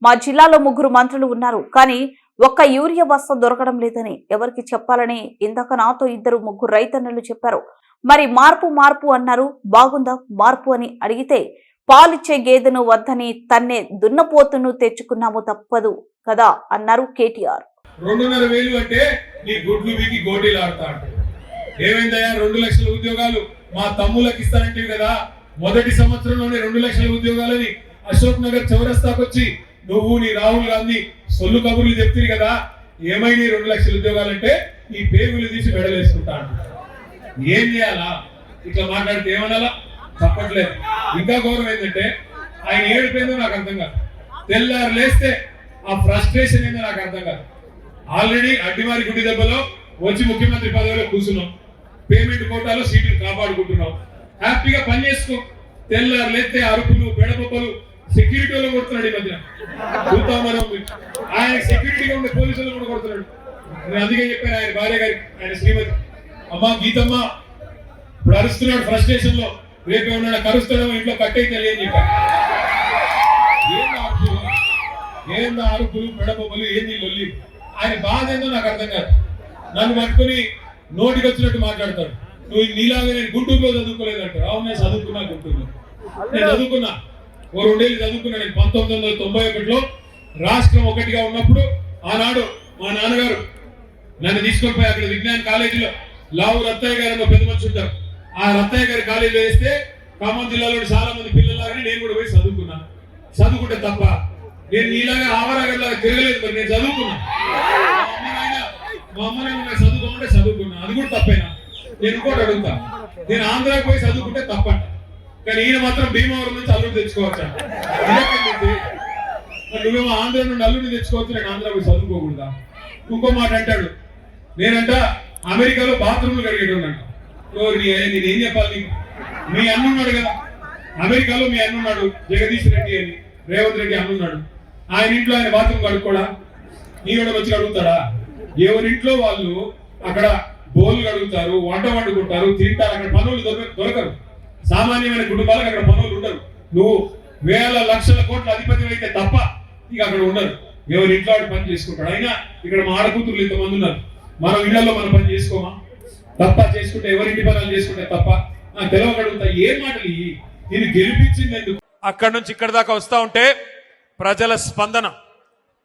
మా జిల్లాలో 3 మంత్రులు ఉన్నారు, కానీ ఒక్క యూరియా బస్తా దొరకడం లేదని ఎవరికి చెప్పాలని ఇందాక నాతో 2-3 రైతన్నలు చెప్పారు. మరి మార్పు అన్నారు, బాగుందా మార్పు అని అడిగితే పాలిచ్చే గేదెను వద్దని తన్నే దున్నపోతును తెచ్చుకున్నాము తప్పదు కదా అన్నారు కేటీఆర్. 2,500 అంటే నీ గుడ్లు వీకి గోటీలాడతా అంటే ఏమైందయ్యా? 2 లక్షల ఉద్యోగాలు మా తమ్ములకు ఇస్తానంటే కదా, మొదటి సంవత్సరంలోనే 2 లక్షల ఉద్యోగాలని అశోక్ నగర్ చౌరస్తాకు వచ్చి నువ్వు నీ రాహుల్ గాంధీ సొల్లు కబుర్లు చెప్తుంది కదా. ఏమైనా 2 లక్షల ఉద్యోగాలంటే ఈ పేగులు తీసి మెడలేసుకుంటా అంట. ఏం చేయాలా? ఇట్లా మాట్లాడితే ఏమనాలా? తప్పట్లేదు. ఇంకా గౌరవం ఏంటంటే ఆయన ఏడిపోయిందో నాకు అర్థం కాదు. తెల్లారు లేస్తే ఆ ఫ్రస్ట్రేషన్ ఏందో నాకు అర్థం కాదు. ఆల్రెడీ అడ్డిమారి గుడ్డి దెబ్బలో వచ్చి ముఖ్యమంత్రి పదవిలో కూర్చున్నాం, పేమెంట్ కోటాలో సీట్లు కాపాడుకుంటున్నాం, హ్యాపీగా పని చేసుకో. తెల్లారు లేస్తే అరుపులు బెడపలు సెక్యూరిటీలో కొడుతున్నాడు. ఈ మధ్య చూద్దాం మనం, ఆయన సెక్యూరిటీగా ఉండే పోలీసులు కూడా కొడుతున్నాడు. నేను అందుకే చెప్పాను ఆయన భార్య గారికి, ఆయన శ్రీమతి, అమ్మా గీతమ్మ ఇప్పుడు అరుస్తున్నాడు ఫ్రస్ట్రేషన్ లో, రేపు ఏమన్నా కరుస్తాడో ఇంట్లో కట్టయితే అని చెప్పారు. ఏందా అరుపులు బెడపలు ఏంది లొల్లి? ఆయన బాధ ఏందో నాకు అర్థం కాదు. నన్ను పట్టుకుని నోటికి వచ్చినట్టు మాట్లాడతాడు. నువ్వు నీలాగా నేను గుంటూరులో చదువుకోలేదంటారు. అవును, నేను చదువుకున్నా గుంటూరులో. నేను చదువుకున్నా, ఓ 2 ఏళ్ళు చదువుకున్నా. నేను 1991లో రాష్ట్రం ఒకటిగా ఉన్నప్పుడు ఆనాడు మా నాన్నగారు నన్ను తీసుకొని పోయి అక్కడ విజ్ఞాన కాలేజీలో లావు రత్తయ్య గారు పెద్ద మనిషి ఉంటారు, ఆ రత్తయ్య గారి కాలేజీలో వేస్తే ఖమ్మం జిల్లాలో చాలా మంది పిల్లలాగానే నేను కూడా పోయి చదువుకున్నా. చదువుకుంటే తప్ప నేను నీలాగా ఆవరాగలాగా తిరగలేదు. మరి నేను చదువుకున్నా. మా అమ్మ నాయన చదువుకోమంటే చదువుకున్నా, అది కూడా తప్పేనా? నేను ఇంకోటి అడుగుతా, నేను ఆంధ్రాకి పోయి చదువుకుంటే తప్పంట, కానీ ఈయన మాత్రం భీమవరం నుంచి అల్లుడు తెచ్చుకోవచ్చా? నువ్వేమో ఆంధ్ర నుండి అల్లుడిని తెచ్చుకోవచ్చు, నేను ఆంధ్ర పోయి చదువుకోకూడదా? ఇంకో మాట అంటాడు, నేనంట అమెరికాలో బాత్రూమ్లు కడిగేటోనంట. నేనేం చెప్పాలి నీకు? మీ అన్నున్నాడు కదా అమెరికాలో, మీ అన్నున్నాడు జగదీష్ రెడ్డి అని, రేవంత్ రెడ్డి అన్నున్నాడు. ఆయన ఇంట్లో ఆయన బాత్రూమ్ కడుక్కోడా? నీ కూడా వచ్చి అడుగుతాడా? ఎవరింట్లో వాళ్ళు అక్కడ బోర్లు కడుగుతారు, వంట వండుకుంటారు, తింటారు. అక్కడ పనులు దొరకరు. సామాన్యమైన కుటుంబాలకు అక్కడ పనులు ఉండరు. నువ్వు వేల లక్షల కోట్ల అధిపతి అయితే తప్ప ఇక అక్కడ ఉండరు. ఎవరి ఇంట్లో వాడు పని చేసుకుంటాడు. అయినా ఇక్కడ మా ఆడకూతుర్లు ఇంతమంది ఉన్నారు, మనం ఇళ్లలో మనం పని చేసుకోమా? తప్ప చేసుకుంటే ఎవరింటి పనులు చేసుకుంటే తప్ప నాకు తెలవగలుగుతా. ఏం మాటలు నేను గెలిపించింది ఎందుకు? అక్కడి నుంచి ఇక్కడ దాకా వస్తూ ఉంటే ప్రజల స్పందన,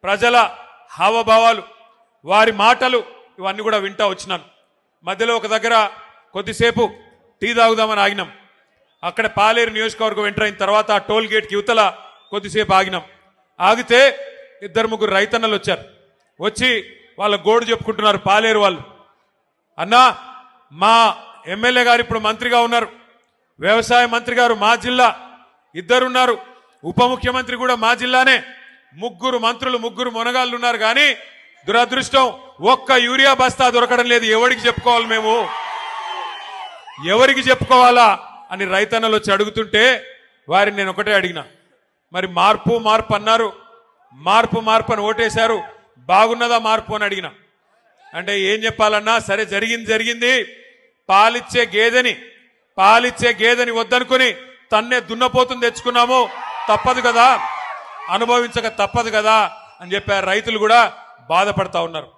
ప్రజల హావభావాలు, వారి మాటలు ఇవన్నీ కూడా వింటా వచ్చినాను. మధ్యలో ఒక దగ్గర కొద్దిసేపు టీ తాగుదామని ఆగినాం. అక్కడ పాలేరు నియోజకవర్గం ఎంటర్ అయిన తర్వాత ఆ టోల్ గేట్కి యువతల కొద్దిసేపు ఆగినాం. ఆగితే 2-3 రైతన్నలు వచ్చారు. వచ్చి వాళ్ళ గోడు చెప్పుకుంటున్నారు పాలేరు వాళ్ళు. అన్నా, మా ఎమ్మెల్యే గారు ఇప్పుడు మంత్రిగా ఉన్నారు, వ్యవసాయ మంత్రి గారు మా జిల్లా, 2 ఉన్నారు, ఉప ముఖ్యమంత్రి కూడా మా జిల్లానే, 3 మంత్రులు 3 మొనగాళ్ళు ఉన్నారు. కానీ దురదృష్టం ఒక్క యూరియా బస్తా దొరకడం లేదు. ఎవరికి చెప్పుకోవాలి? మేము ఎవరికి చెప్పుకోవాలా అని రైతన్నలు వచ్చి అడుగుతుంటే వారిని నేను ఒకటే అడిగిన, మరి మార్పు అన్నారు, మార్పు అని ఓటేశారు, బాగున్నదా మార్పు అని అడిగిన. అంటే ఏం చెప్పాలన్నా, సరే జరిగింది. పాలిచ్చే గేదెని వద్దనుకుని తన్నే దున్నపోతుని తెచ్చుకున్నాము, తప్పదు కదా, అనుభవించక తప్పదు కదా అని చెప్పారు. రైతులు కూడా బాధపడతా ఉన్నారు.